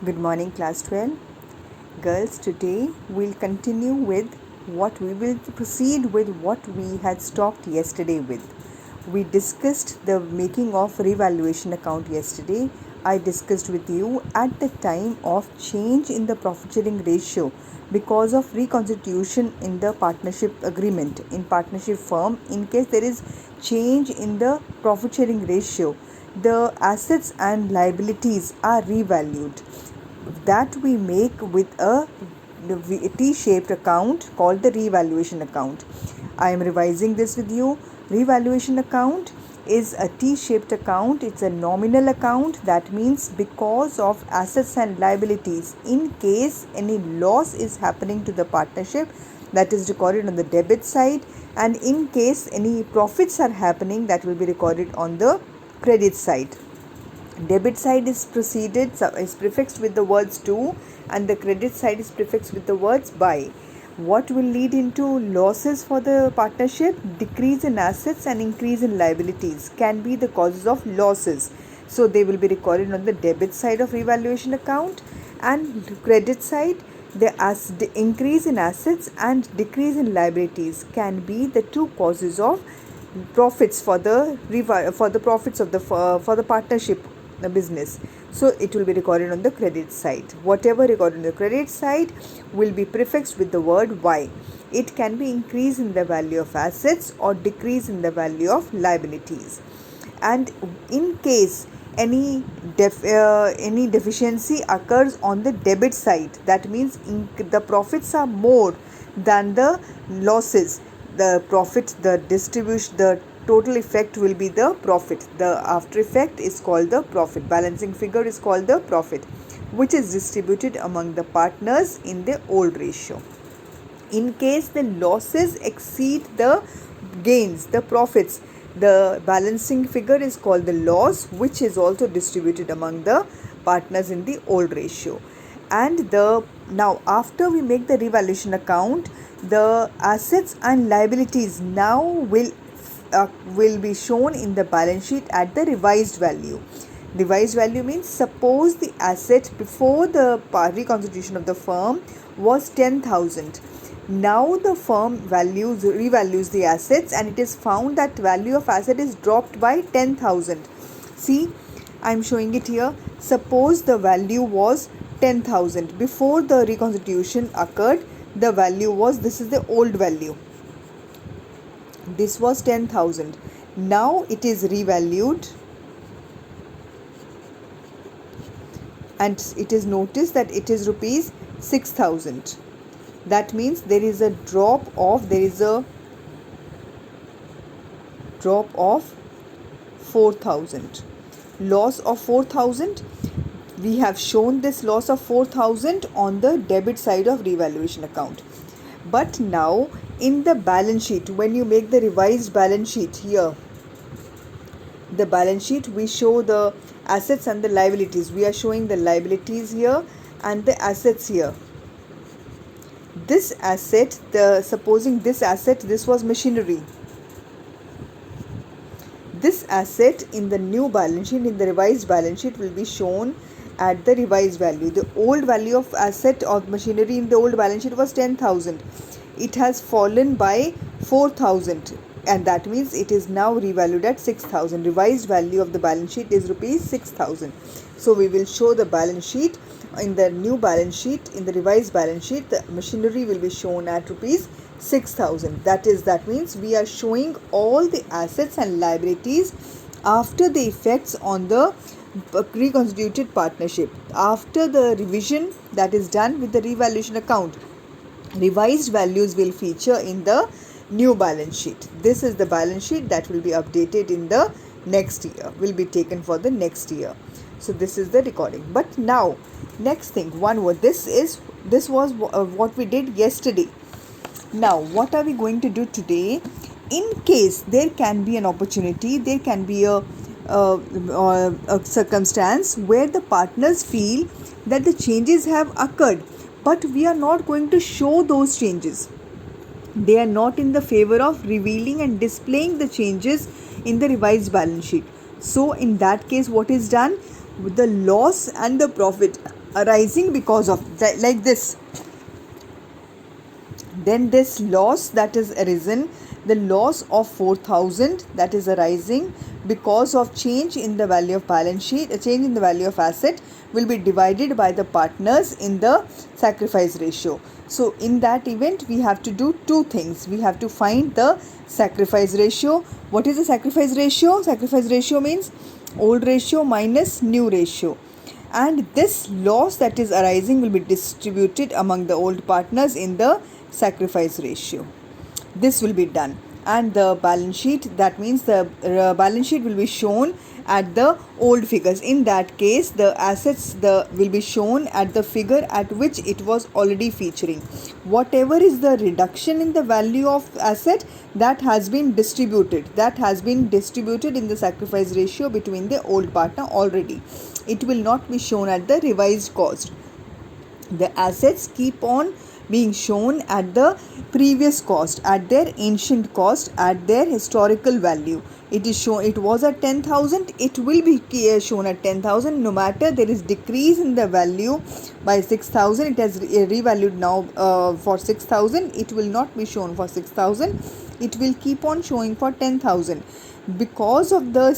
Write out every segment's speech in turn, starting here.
Good morning, class 12. Girls, today we'll continue with we will proceed with what we had stopped yesterday with. We discussed the making of revaluation account yesterday. I discussed with you at the time of change in the profit sharing ratio because of reconstitution in the partnership agreement in partnership firm. In case there is change in the profit sharing ratio, the assets and liabilities are revalued. That we make with a T-shaped account called the revaluation account. I am revising this with you. Revaluation account is a T-shaped account. It's a nominal account. That means because of assets and liabilities, in case any loss is happening to the partnership, that is recorded on the debit side, and in case any profits are happening, that will be recorded on the credit side. Debit side is prefixed with the words to, and the credit side is prefixed with the words by. What will lead into losses for the partnership? Decrease in assets and increase in liabilities can be the causes of losses. So they will be recorded on the debit side of revaluation account, and credit side the increase in assets and decrease in liabilities can be the two causes of profits for the profits of the partnership business. So it will be recorded on the credit side. Whatever recorded on the credit side will be prefixed with the word Y. It can be increase in the value of assets or decrease in the value of liabilities. And in case any deficiency occurs on the debit side, that means the profits are more than the losses. The total effect will be the profit. The after effect is called the profit. Balancing figure is called the profit, which is distributed among the partners in the old ratio. In case the losses exceed the gains, the profits, the balancing figure is called the loss, which is also distributed among the partners in the old ratio. And now after we make the revaluation account, the assets and liabilities now will be shown in the balance sheet at the revised value. Revised value means, suppose the asset before the reconstitution of the firm was 10,000. Now the firm revalues the assets, and it is found that value of asset is dropped by 10,000. See, I am showing it here. Suppose the value was 10,000 before the reconstitution occurred. The value was, this is the old value, this was 10,000. Now it is revalued, and it is noticed that it is rupees 6,000. That means there is a drop of 4,000. Loss of 4,000. We have shown this loss of 4,000 on the debit side of revaluation account. But now in the balance sheet, when you make the revised balance sheet here, the balance sheet, we show the assets and the liabilities. We are showing the liabilities here and the assets here. This asset, supposing this asset, this was machinery. This asset in the new balance sheet, in the revised balance sheet, will be shown at the revised value. The old value of asset of machinery in the old balance sheet was 10,000. It has fallen by 4,000, and that means it is now revalued at 6,000. Revised value of the balance sheet is rupees 6,000. So we will show the balance sheet in the new balance sheet. In the revised balance sheet, the machinery will be shown at rupees 6,000. That means we are showing all the assets and liabilities after the effects on the reconstituted partnership. After the revision that is done with the revaluation account, revised values will feature in the new balance sheet. This is the balance sheet that will be updated in the next year, will be taken for the next year. So this is the recording. But now, next thing, one word. This was what we did yesterday. Now, what are we going to do today? In case there can be an opportunity, there can be a circumstance where the partners feel that the changes have occurred, but we are not going to show those changes. They are not in the favor of revealing and displaying the changes in the revised balance sheet. So in that case, what is done? The loss and the profit arising because of that, like this. Then this loss that is arisen, the loss of 4,000 that is arising because of change in the value of balance sheet, a change in the value of asset, will be divided by the partners in the sacrifice ratio. So in that event we have to do two things. We have to find the sacrifice ratio. What is the sacrifice ratio? Sacrifice ratio means old ratio minus new ratio, and this loss that is arising will be distributed among the old partners in the sacrifice ratio. This will be done, and the balance sheet, that means the balance sheet will be shown at the old figures. In that case, the assets will be shown at the figure at which it was already featuring. Whatever is the reduction in the value of asset, that has been distributed in the sacrifice ratio between the old partner already. It will not be shown at the revised cost. The assets keep on being shown at the previous cost, at their ancient cost, at their historical value. It is shown, it was at 10,000, it will be shown at 10,000. No matter there is decrease in the value by 6,000, it has revalued now for 6,000, it will not be shown for 6,000, it will keep on showing for 10,000. Because of the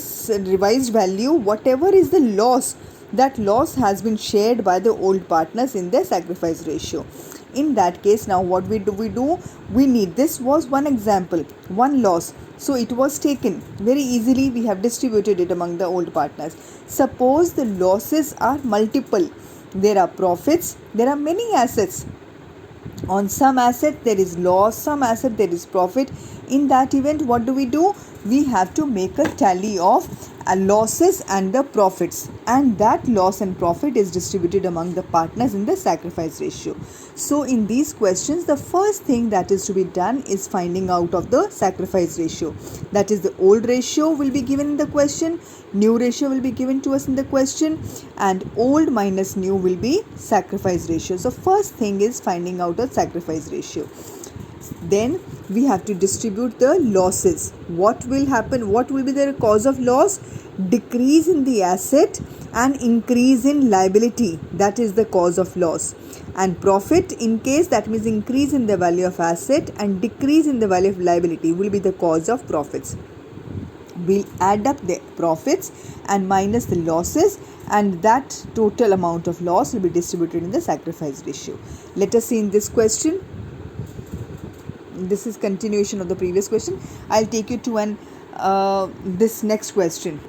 revised value, whatever is the loss, that loss has been shared by the old partners in their sacrifice ratio. In that case, now what we do, we need, this was one example, one loss, so it was taken very easily, we have distributed it among the old partners. Suppose the losses are multiple, there are profits, there are many assets. On some asset there is loss, some asset there is profit. In that event, what do? We have to make a tally of losses and the profits, and that loss and profit is distributed among the partners in the sacrifice ratio. So in these questions, the first thing that is to be done is finding out of the sacrifice ratio. That is, the old ratio will be given in the question, new ratio will be given to us in the question, and old minus new will be sacrifice ratio. So first thing is finding out the sacrifice ratio. Then we have to distribute the losses. What will happen? What will be the cause of loss? Decrease in the asset and increase in liability, that is the cause of loss. And profit, in case, that means increase in the value of asset and decrease in the value of liability, will be the cause of profits. We'll add up the profits and minus the losses, and that total amount of loss will be distributed in the sacrifice ratio. Let us see in this question. This is continuation of the previous question. I'll take you to this next question.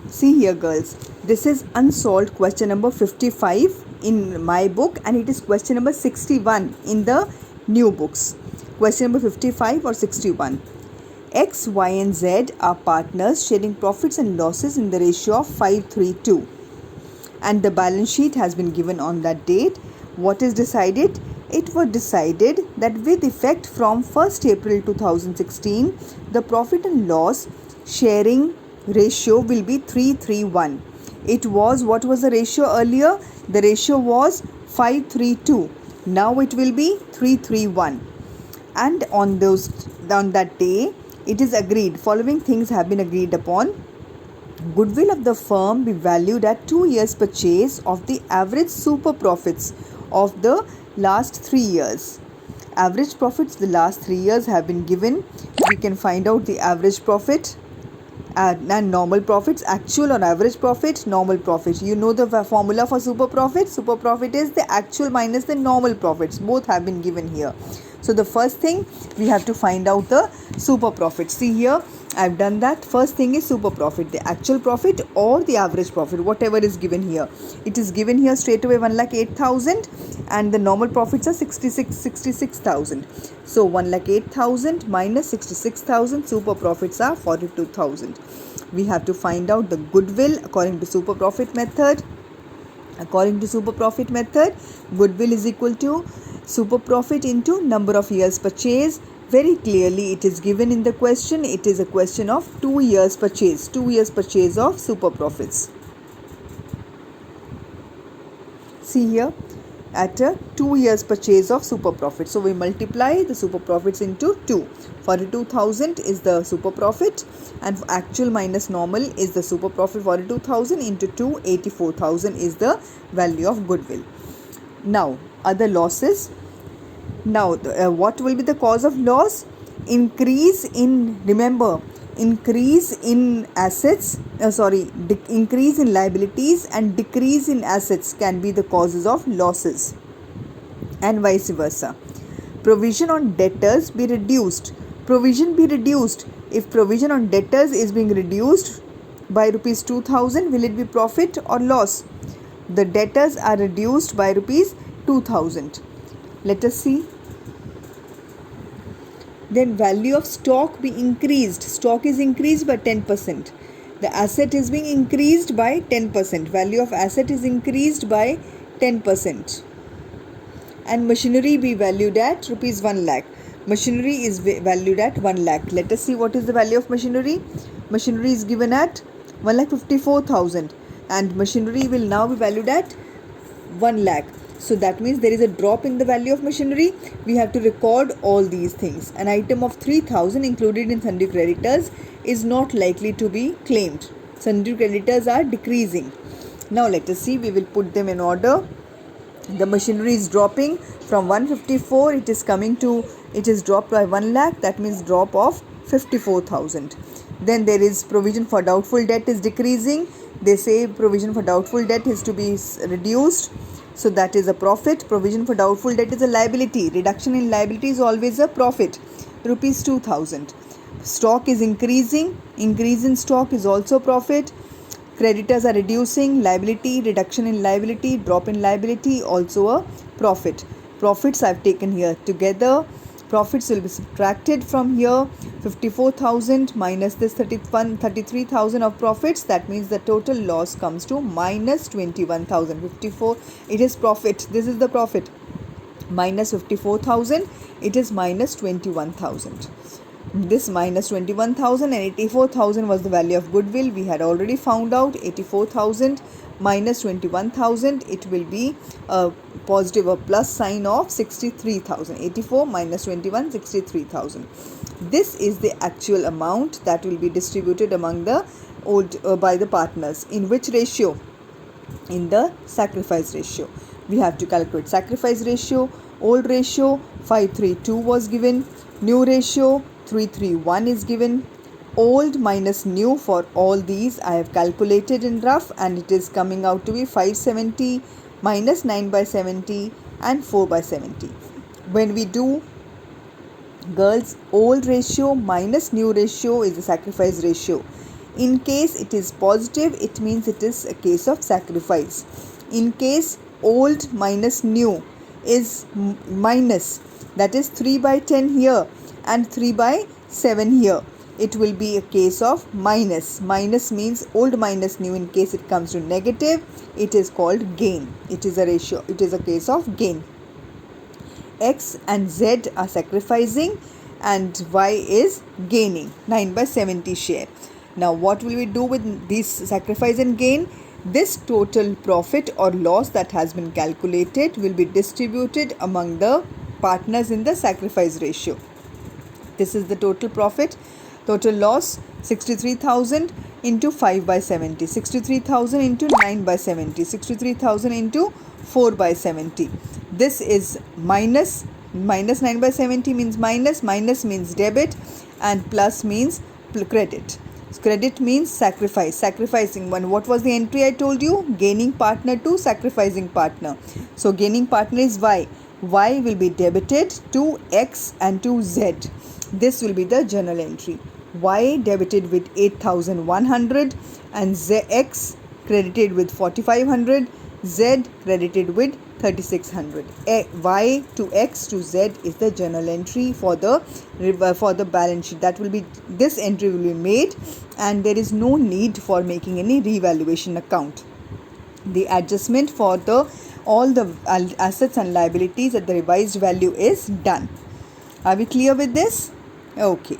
See here, girls, this is unsolved question number 55 in my book, and it is question number 61 in the new books. Question number 55 or 61. X, Y and Z are partners sharing profits and losses in the ratio of 5:3:2, and the balance sheet has been given on that date. What is decided? It was decided that with effect from 1st April 2016, the profit and loss sharing ratio will be 3:3:1. It was, what was the ratio earlier? The ratio was 5:3:2. Now it will be 3:3:1. And on that day, it is agreed, following things have been agreed upon. Goodwill of the firm be valued at 2 years purchase of the average super profits of the last 3 years. Average profits the last 3 years have been given. We can find out the average profit and normal profits. Actual or average profit, normal profit. You know the formula for super profit. Super profit is the actual minus the normal profits. Both have been given here. So the first thing, we have to find out the super profit. See here, I've done that. First thing is super profit, the actual profit or the average profit, whatever is given here. It is given here straight away 1,08,000, and the normal profits are 66,000. So 1,08,000 minus 66,000, super profits are 42,000. We have to find out the goodwill according to super profit method. According to super profit method, goodwill is equal to super profit into number of years purchase. Very clearly it is given in the question. It is a question of 2 years purchase. 2 years purchase of super profits. See here, at a 2 years purchase of super profit. So we multiply the super profits into 2. 42,000 is the super profit, and actual minus normal is the super profit. 42,000 into 2, 84,000 is the value of goodwill. Now other losses. Now what will be the cause of loss? Increase in assets, increase in liabilities and decrease in assets can be the causes of losses, and vice versa. Provision on debtors be reduced. Provision be reduced. If provision on debtors is being reduced by rupees 2,000, will it be profit or loss? The debtors are reduced by rupees 2,000. Let us see. Then value of stock be increased. Stock is increased by 10%. The asset is being increased by 10%. Value of asset is increased by 10%. And machinery be valued at rupees 1 lakh. Machinery is valued at 1 lakh. Let us see what is the value of machinery. Machinery is given at 1,54,000 and machinery will now be valued at 1 lakh. So that means there is a drop in the value of machinery. We have to record all these things. An item of 3,000 included in sundry creditors is not likely to be claimed. Sundry creditors are decreasing. Now let us see, we will put them in order. The machinery is dropping from 154, it is dropped by 1 lakh, that means drop of 54,000. Then there is provision for doubtful debt is decreasing. They say provision for doubtful debt is to be reduced. So that is a profit. Provision for doubtful debt is a liability. Reduction in liability is always a profit. Rupees 2,000. Stock is increasing. Increase in stock is also profit. Creditors are reducing. Liability, reduction in liability, drop in liability, also a profit. Profits I have taken here together. Profits will be subtracted from here. 54,000 minus this 33,000 of profits. That means the total loss comes to minus 21,000. 54, it is profit. This is the profit. Minus 54,000, it is minus 21,000. This minus 21,000 and 84,000 was the value of goodwill. We had already found out 84,000 minus 21,000. It will be a positive or plus sign of 63,000. 84 minus 21, 63,000. This is the actual amount that will be distributed among the by the partners. In which ratio? In the sacrifice ratio. We have to calculate sacrifice ratio. Old ratio 532 was given. New ratio 331 is given. Old minus new for all these I have calculated in rough, and it is coming out to be 570 minus 9 by 70 and 4 by 70. When we do, girls, old ratio minus new ratio is the sacrifice ratio. In case it is positive, it means it is a case of sacrifice. In case old minus new is minus, that is 3 by 10 here and 3 by 7 here, it will be a case of minus. Minus means old minus new. In case it comes to negative, it is called gain. It is a ratio. It is a case of gain. X and Z are sacrificing and Y is gaining. 9 by 70 share. Now what will we do with this sacrifice and gain? This total profit or loss that has been calculated will be distributed among the partners in the sacrifice ratio. This is the total profit. Total loss 63,000 into 5 by 70. 63,000 into 9 by 70. 63,000 into 4 by 70. This is minus 9 by 70 means minus. Minus means debit and plus means credit. Credit means sacrifice. Sacrificing one. What was the entry I told you? Gaining partner to sacrificing partner. So gaining partner is Y. Y will be debited to X and to Z. This will be the journal entry. Y debited with 8,100 and X credited with 4,500. Z credited with 3,600. Y to X to Z is the journal entry for the balance sheet. That will be, this entry will be made, and there is no need for making any revaluation account. The adjustment for all the assets and liabilities at the revised value is done. Are we clear with this? Okay.